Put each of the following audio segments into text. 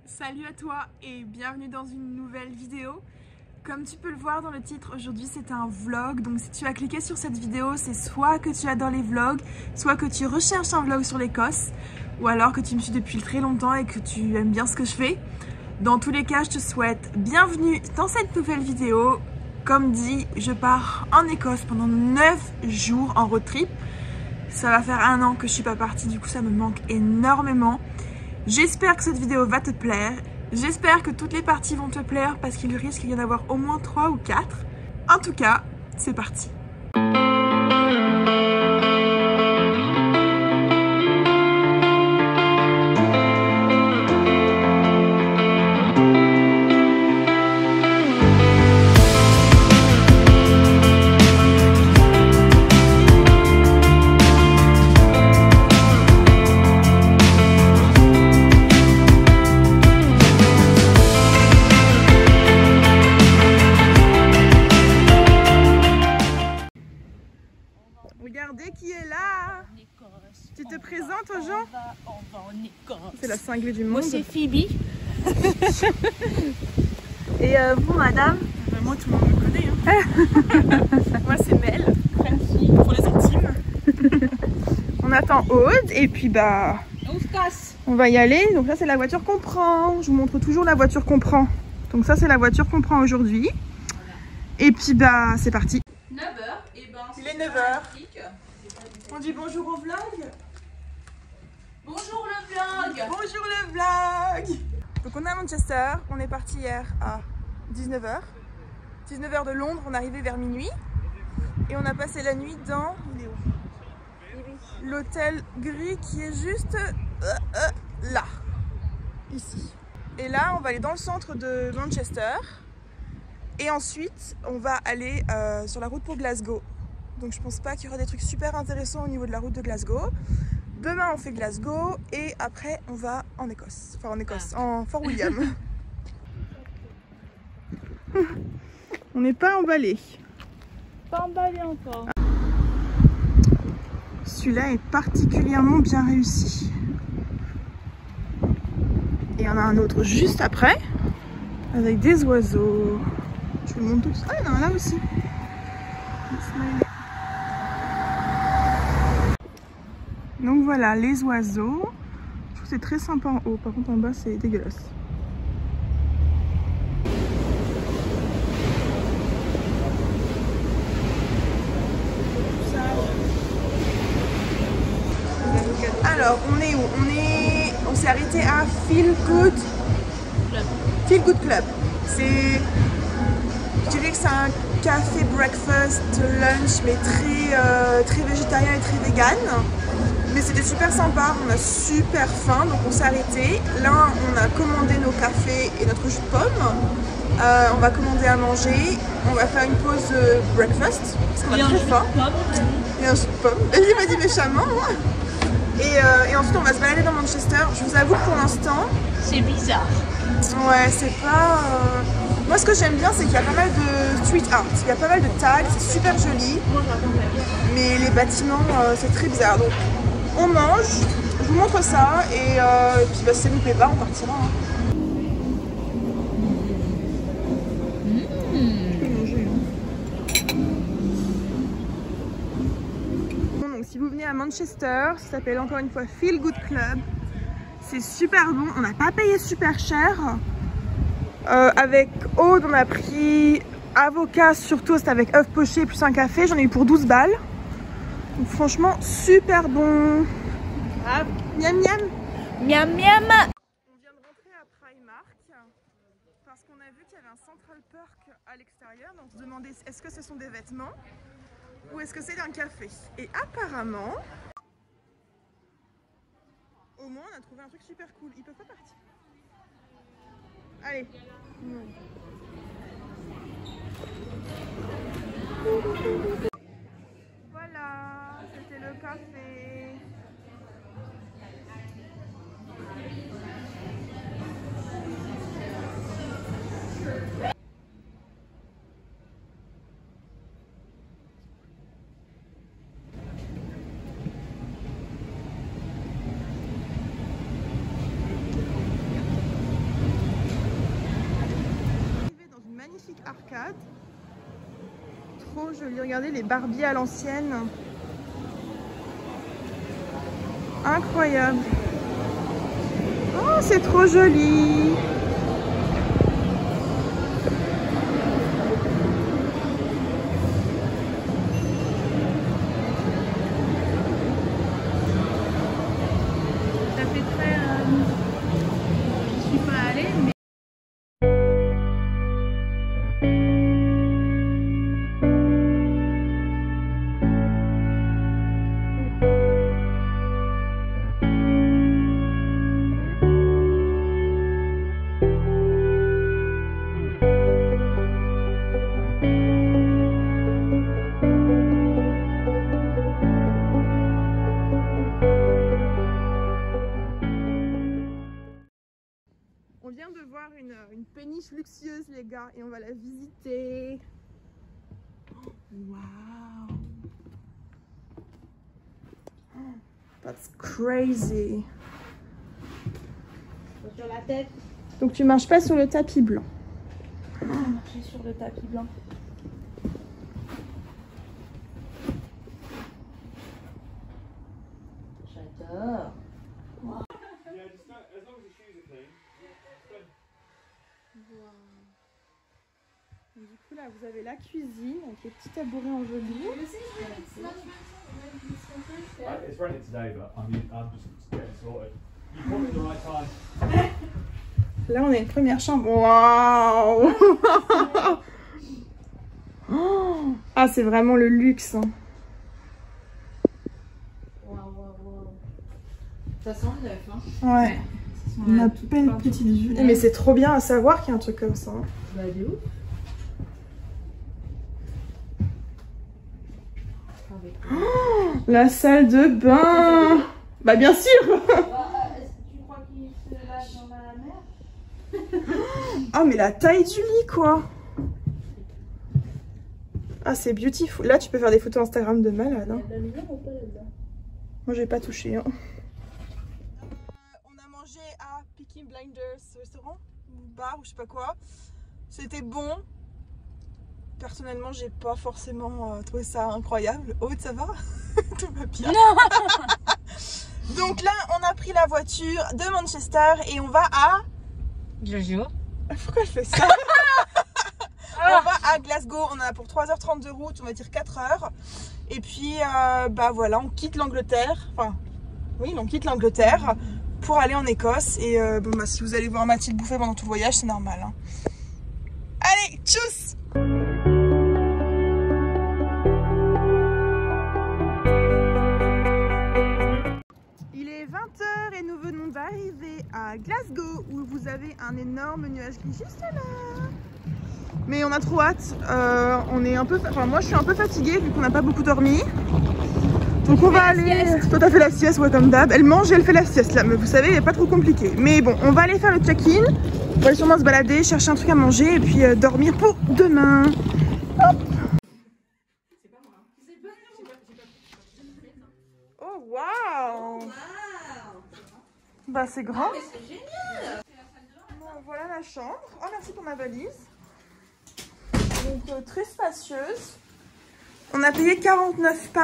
Salut à toi et bienvenue dans une nouvelle vidéo. Comme tu peux le voir dans le titre, aujourd'hui c'est un vlog. Donc si tu as cliqué sur cette vidéo, c'est soit que tu adores les vlogs, soit que tu recherches un vlog sur l'Écosse, ou alors que tu me suis depuis très longtemps et que tu aimes bien ce que je fais. Dans tous les cas, je te souhaite bienvenue dans cette nouvelle vidéo. Comme dit, je pars en Écosse pendant 9 jours en road trip. Ça va faire 1 an que je suis pas partie, du coup ça me manque énormément. J'espère que cette vidéo va te plaire. J'espère que toutes les parties vont te plaire parce qu'il risque d'y en avoir au moins 3 ou 4. En tout cas, c'est parti. Regardez qui est là. Tu te présentes aux gens? On va en Écosse. C'est la cinglée du monde. Moi c'est Phoebe. Et vous madame? Moi tout le monde me connaît. Hein. Moi c'est Mel. Francie. Pour les intimes. On attend Aude et puis bah... On se casse. On va y aller. Donc là c'est la voiture qu'on prend. Je vous montre toujours la voiture qu'on prend. Donc ça c'est la voiture qu'on prend aujourd'hui. Et puis bah c'est parti. 9h. Et ben, Il est 9h. On dit bonjour au vlog. Bonjour le vlog. Bonjour le vlog. Donc on est à Manchester. On est parti hier à 19h. 19h de Londres. On est arrivé vers minuit. Et on a passé la nuit dans... Il est où? L'hôtel gris qui est juste là. Ici. Et là on va aller dans le centre de Manchester. Et ensuite on va aller sur la route pour Glasgow. Donc je pense pas qu'il y aura des trucs super intéressants au niveau de la route de Glasgow. Demain on fait Glasgow et après on va en Écosse. Enfin en Écosse, en Fort William. On n'est pas emballé. Pas emballé encore. Celui-là est particulièrement bien réussi. Et il y en a un autre juste après avec des oiseaux. Je vous le montre tous. Ah il y en a un là aussi. Donc voilà les oiseaux. Je trouve que c'est très sympa en haut, par contre en bas c'est dégueulasse. Alors on est où? On s'est arrêté à Feel Good Club. C'est, je dirais que c'est un café breakfast lunch mais très végétarien et très vegan. Mais c'était super sympa, on a super faim donc on s'est arrêté. Là on a commandé nos cafés et notre jus de pomme. On va commander à manger, on va faire une pause breakfast parce qu'on a très faim. Et un jus de pomme. Et il m'a dit méchamment. Hein. Et ensuite on va se balader dans Manchester. Je vous avoue que pour l'instant... C'est bizarre. Ouais, c'est pas... Moi ce que j'aime bien c'est qu'il y a pas mal de street art. Il y a pas mal de tags, c'est super joli. Mais les bâtiments c'est très bizarre. Donc on mange, je vous montre ça et puis bah, si ça nous plaît pas on partira. Hein. Je peux manger. Bon, donc si vous venez à Manchester, ça s'appelle encore une fois Feel Good Club. C'est super bon, on n'a pas payé super cher. Avec Aude on a pris avocat sur toast avec œuf poché plus un café, j'en ai eu pour 12 balles. Donc franchement super bon. Ah, miam miam. Miam miam. On vient de rentrer à Primark parce qu'on a vu qu'il y avait un Central Perk à l'extérieur. Donc on se demandait est-ce que ce sont des vêtements ou est-ce que c'est un café. Et apparemment, au moins on a trouvé un truc super cool. Ils peuvent pas partir. Allez. Voilà, c'était le café. arcade. Trop joli. Regardez les Barbie à l'ancienne. Incroyable. Oh, c'est trop joli. Ça fait très... Je suis pas allée, mais... On vient de voir une péniche luxueuse, les gars, et on va la visiter. Wow! That's crazy! Sur la tête. Donc tu marches pas sur le tapis blanc. Marcher sur le tapis blanc. J'adore. Du coup là vous avez la cuisine avec les petits tabourets en velours. It's rented today, but I'm just getting sorted. You caught me at the right time. Là on a une première chambre. Waouh! Oh, ah c'est vraiment le luxe. Hein. Ça sent neuf, hein? Ouais. On a plein de petites vues. Mais c'est trop bien à savoir qu'il y a un truc comme ça. Bah de ouf. Oh, la salle de bain. Bah bien sûr. Tu crois qu'il se lâche dans la mer? Ah mais la taille du lit quoi. Ah c'est beautiful. Là tu peux faire des photos Instagram de malade. Hein. Il y a de la lumière ou pas là-dedans? Moi j'ai pas touché. Hein. On a mangé à Peaky Blinders restaurant ou bar ou je sais pas quoi. C'était bon. Personnellement j'ai pas forcément trouvé ça incroyable. Aude ça va? Tout va bien. Donc là on a pris la voiture de Manchester et on va à... Jojo. Pourquoi elle fait ça? On va à Glasgow, on en a pour 3h30 de route, on va dire 4h. Et puis, bah voilà, on quitte l'Angleterre. Enfin, oui, on quitte l'Angleterre pour aller en Écosse. Et bon, bah si vous allez voir Mathilde bouffer pendant tout le voyage, c'est normal. Hein. Allez, tchuss! Il est 20h et nous venons d'arriver à Glasgow où vous avez un énorme nuage qui est juste là. Mais on a trop hâte, on est un peu, enfin moi je suis un peu fatiguée vu qu'on n'a pas beaucoup dormi. Donc on va aller, toi t'as fait la sieste, ouais comme d'hab, elle mange et elle fait la sieste là, mais vous savez, il n'est pas trop compliqué. Mais bon, on va aller faire le check-in, on va aller sûrement se balader, chercher un truc à manger et puis dormir pour demain. Hop. Oh waouh! Bah c'est grand. C'est génial. Bon, voilà la chambre. Oh merci pour ma valise. Donc très spacieuse. On a payé 49 pounds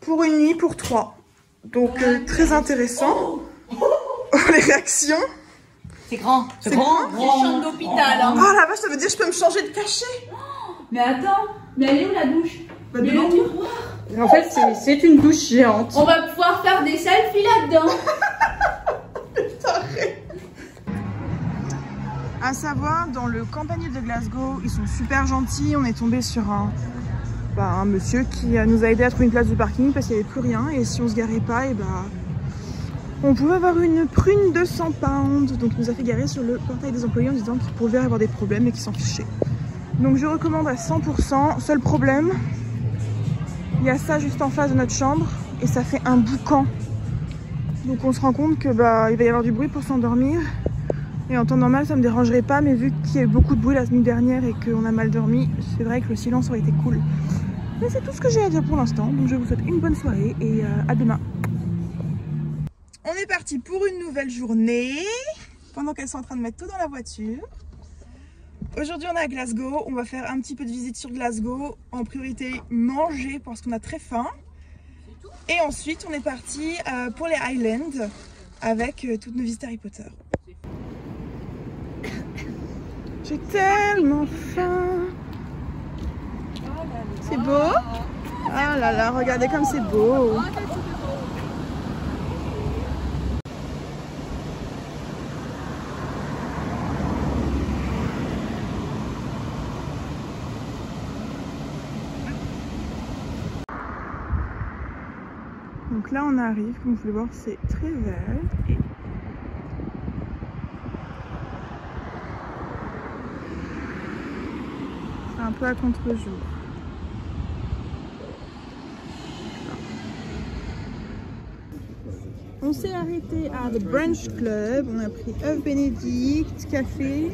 pour une nuit pour 3. Donc très intéressant. Oh, les réactions. C'est grand. C'est grand. C'est chambre d'hôpital. Hein. Oh la vache, ça veut dire que je peux me changer de cachet. Mais attends, mais elle est où la douche? Bah, Mais le miroir. En fait, c'est une douche géante. On va pouvoir faire des selfies là-dedans. À savoir, dans le campanile de Glasgow, ils sont super gentils. On est tombé sur un monsieur qui nous a aidé à trouver une place de parking parce qu'il n'y avait plus rien. Et si on se garait pas, et on pouvait avoir une prune de 100 pounds. Donc il nous a fait garer sur le portail des employés en disant qu'il pouvait avoir des problèmes et qu'il s'en fichait. Donc je recommande à 100%. Seul problème, il y a ça juste en face de notre chambre et ça fait un boucan. Donc on se rend compte que il va y avoir du bruit pour s'endormir. Et en temps normal ça me dérangerait pas, mais vu qu'il y a eu beaucoup de bruit la nuit dernière et qu'on a mal dormi, c'est vrai que le silence aurait été cool. Mais c'est tout ce que j'ai à dire pour l'instant, donc je vous souhaite une bonne soirée et à demain. On est parti pour une nouvelle journée, pendant qu'elles sont en train de mettre tout dans la voiture. Aujourd'hui on est à Glasgow, on va faire un petit peu de visite sur Glasgow. En priorité manger parce qu'on a très faim. Et ensuite on est parti pour les Highlands avec toutes nos visites Harry Potter. J'ai tellement faim. C'est beau. Ah là là, regardez comme c'est beau. Donc là on arrive, comme vous pouvez voir c'est très vert. C'est un peu à contre-jour. On s'est arrêté à The Brunch Club, on a pris œuf bénédicte, café,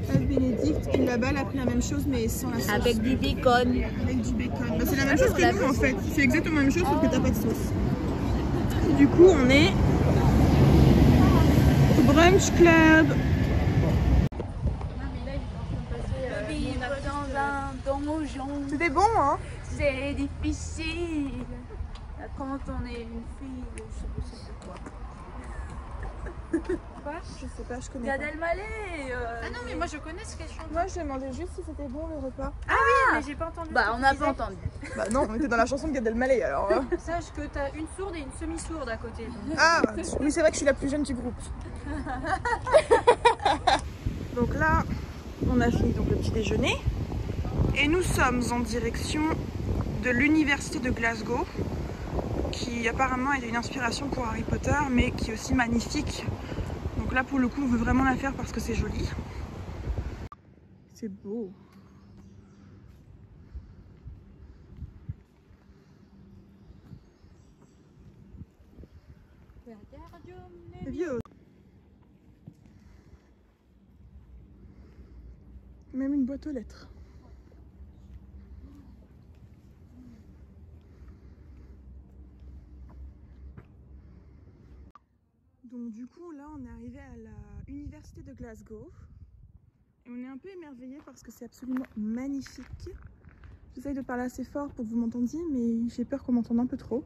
œuf bénédicte, et là-bas elle a pris la même chose mais sans la sauce. Avec du bacon. Avec du bacon. Bah, c'est la même chose que nous en fait, c'est exactement la même chose sauf que t'as pas de sauce. Et du coup on est au Brunch Club. Vivre dans un donjon, C'était bon hein? c'est difficile. Quand on est une fille, je sais pas quoi. Je sais pas, je connais Gad pas. Elmaleh. Ah non, mais moi je connais ce qu'elle chante. Moi je demandais juste si c'était bon le repas. Mais j'ai pas entendu. Bah, on n'a pas entendu. Bah non, on était dans la chanson de Gad Elmaleh alors. Sache que t'as une sourde et une semi-sourde à côté. Ah oui c'est vrai que je suis la plus jeune du groupe. Donc là on a fini donc le petit déjeuner et nous sommes en direction de l'université de Glasgow qui apparemment est une inspiration pour Harry Potter mais qui est aussi magnifique. Donc là pour le coup on veut vraiment la faire parce que c'est joli. C'est beau. C'est vieux. Même une boîte aux lettres. Donc du coup là on est arrivé à l'université de Glasgow et on est un peu émerveillé parce que c'est absolument magnifique. J'essaye de parler assez fort pour que vous m'entendiez mais j'ai peur qu'on m'entende un peu trop.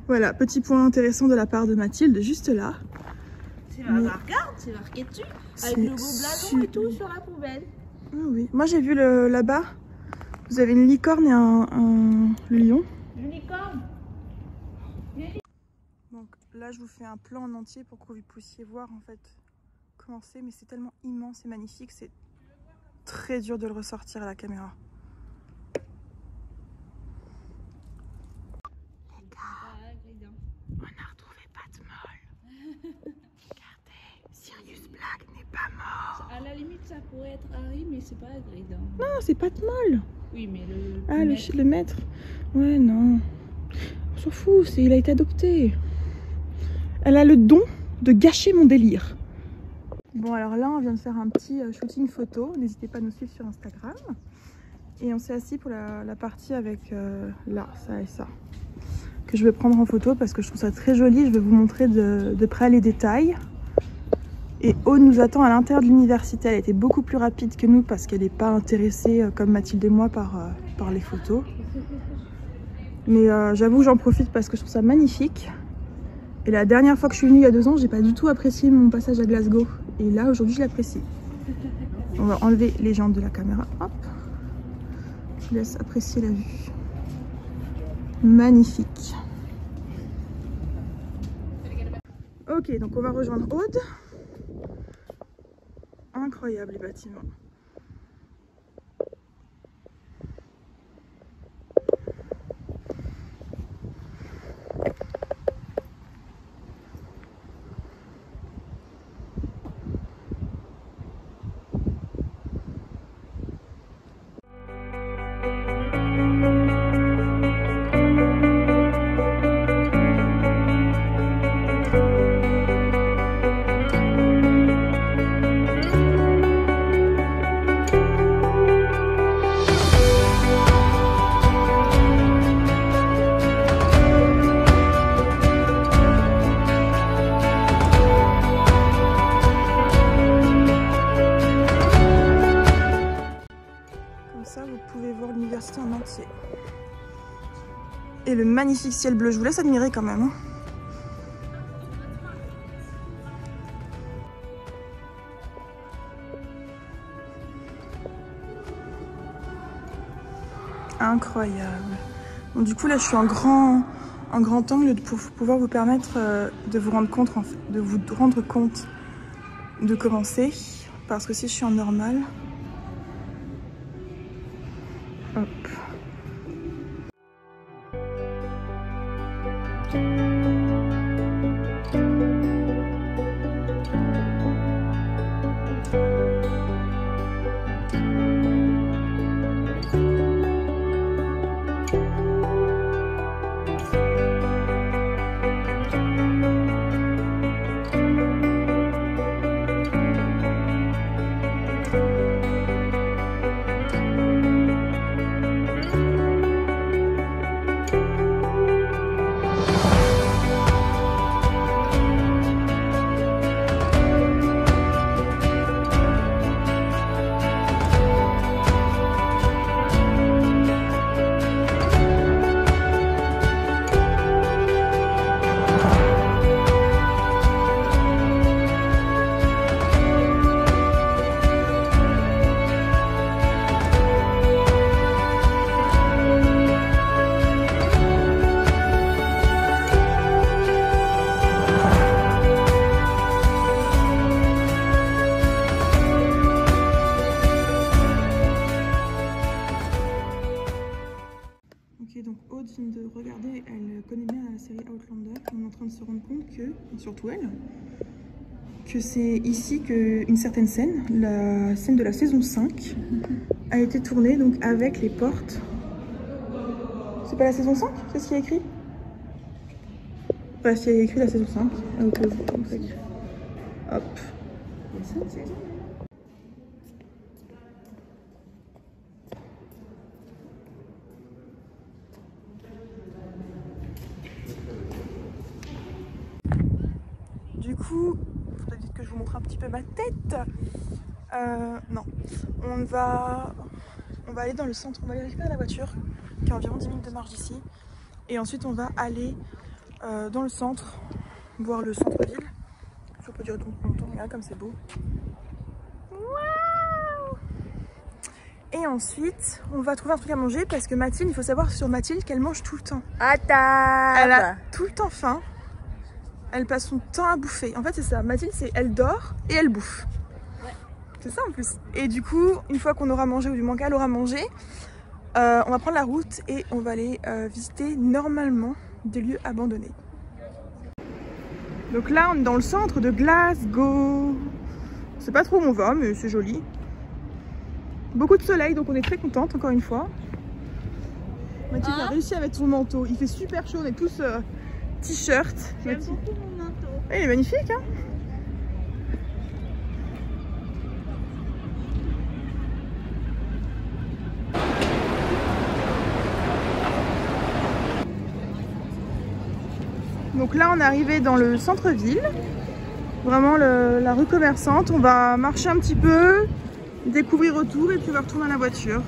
Voilà, petit point intéressant de la part de Mathilde, juste là. Regarde, c'est marqué dessus. Avec le beau blason et tout sur la poubelle. Ah oui, moi j'ai vu là-bas, vous avez une licorne et le lion. L'unicorne. Donc là je vous fais un plan en entier pour que vous puissiez voir en fait comment c'est, mais c'est tellement immense et magnifique, c'est très dur de le ressortir à la caméra. On a retrouvé Patmol. Regardez, Sirius Black n'est pas mort. À la limite, ça pourrait être Harry, mais c'est pas Hagrid. Non, c'est Patmol. Oui, mais le. Ah, le maître. Ouais, non. On s'en fout, il a été adopté. Elle a le don de gâcher mon délire. Bon, alors là, on vient de faire un petit shooting photo. N'hésitez pas à nous suivre sur Instagram. Et on s'est assis pour la partie avec là, ça et ça. Que je vais prendre en photo parce que je trouve ça très joli. Je vais vous montrer de près les détails. Et Aude nous attend à l'intérieur de l'université. Elle était beaucoup plus rapide que nous parce qu'elle n'est pas intéressée comme Mathilde et moi par les photos. Mais j'avoue j'en profite parce que je trouve ça magnifique. Et la dernière fois que je suis venue il y a 2 ans, j'ai pas du tout apprécié mon passage à Glasgow. Et là aujourd'hui je l'apprécie. On va enlever les jantes de la caméra. Hop. Je vous laisse apprécier la vue. Magnifique. Ok, donc on va rejoindre Aude. Incroyable les bâtiments. et le magnifique ciel bleu. Je vous laisse admirer quand même. Incroyable. Bon, du coup là je suis en grand angle pour pouvoir vous permettre de vous rendre compte de commencer, parce que si je suis en normal, hop. Donc Aude vient de regarder, elle connaît bien la série Outlander. On est en train de se rendre compte que, surtout elle, que c'est ici qu'une certaine scène, la scène de la saison 5, a été tournée donc avec les portes. C'est pas la saison 5? C'est ce qu'il y a écrit? Bref, il y a écrit la saison 5. Hop. Du coup, il faudrait que je vous montre un petit peu ma tête. Non, on va aller dans le centre, on va aller récupérer la voiture qui est à environ 10 minutes de marche d'ici. Et ensuite on va aller dans le centre, voir le centre-ville. Ça peut durer longtemps, regarde comme c'est beau. Waouh! Et ensuite, on va trouver un truc à manger parce que Mathilde, il faut savoir sur Mathilde qu'elle mange tout le temps. À table. Elle a tout le temps faim. Elle passe son temps à bouffer. En fait, c'est ça. Mathilde, elle dort et elle bouffe. Ouais. C'est ça en plus. Et du coup, une fois qu'on aura mangé, ou du moins qu'elle aura mangé, on va prendre la route et on va aller visiter normalement des lieux abandonnés. Donc là, on est dans le centre de Glasgow. Je sais pas trop où on va, mais c'est joli. Beaucoup de soleil, donc on est très contente, encore une fois. Mathilde a réussi à mettre son manteau. Il fait super chaud, on est tous t-shirt. J'aime beaucoup mon manteau. Il est magnifique, hein? Donc là, on est arrivé dans le centre-ville, vraiment la rue commerçante. On va marcher un petit peu, découvrir autour et puis on va retourner à la voiture.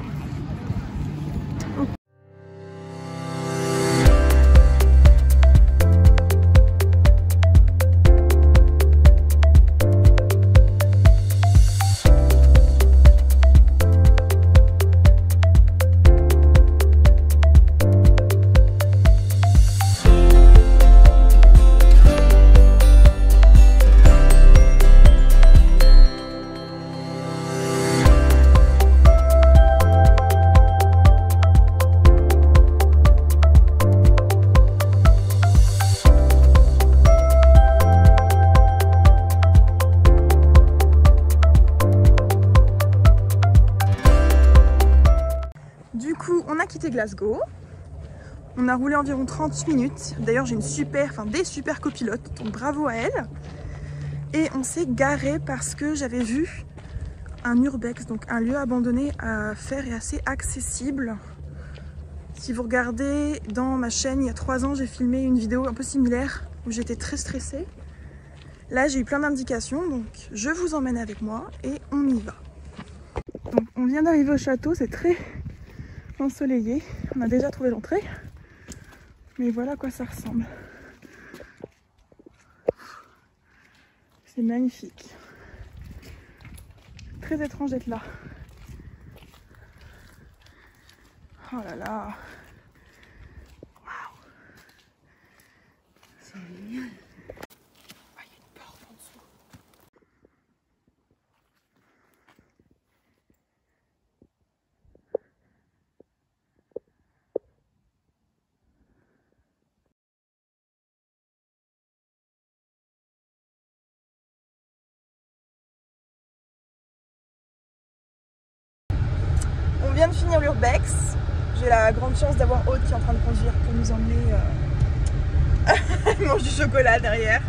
Glasgow. On a roulé environ 30 minutes. D'ailleurs, j'ai des super copilotes, donc bravo à elle. Et on s'est garé parce que j'avais vu un urbex, donc un lieu abandonné à faire et assez accessible. Si vous regardez dans ma chaîne, il y a 3 ans, j'ai filmé une vidéo un peu similaire où j'étais très stressée. Là, j'ai eu plein d'indications, donc je vous emmène avec moi et on y va. Donc, on vient d'arriver au château, c'est très ensoleillé. On a déjà trouvé l'entrée. Mais voilà à quoi ça ressemble. C'est magnifique. Très étrange d'être là. Oh là là. Waouh. C'est génial. Ah, il y a une porte en dessous. On vient de finir l'Urbex. J'ai la grande chance d'avoir Aude qui est en train de conduire pour nous emmener. Elle mange du chocolat derrière.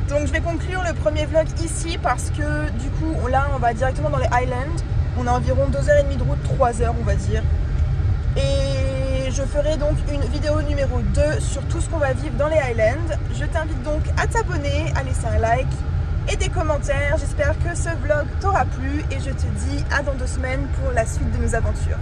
Donc je vais conclure le premier vlog ici parce que du coup là on va directement dans les Highlands. On a environ 2h30 de route, 3h on va dire. Et je ferai donc une vidéo numéro 2 sur tout ce qu'on va vivre dans les Highlands. Je t'invite donc à t'abonner, à laisser un like et des commentaires. J'espère que ce vlog t'aura plu et je te dis à dans 2 semaines pour la suite de nos aventures.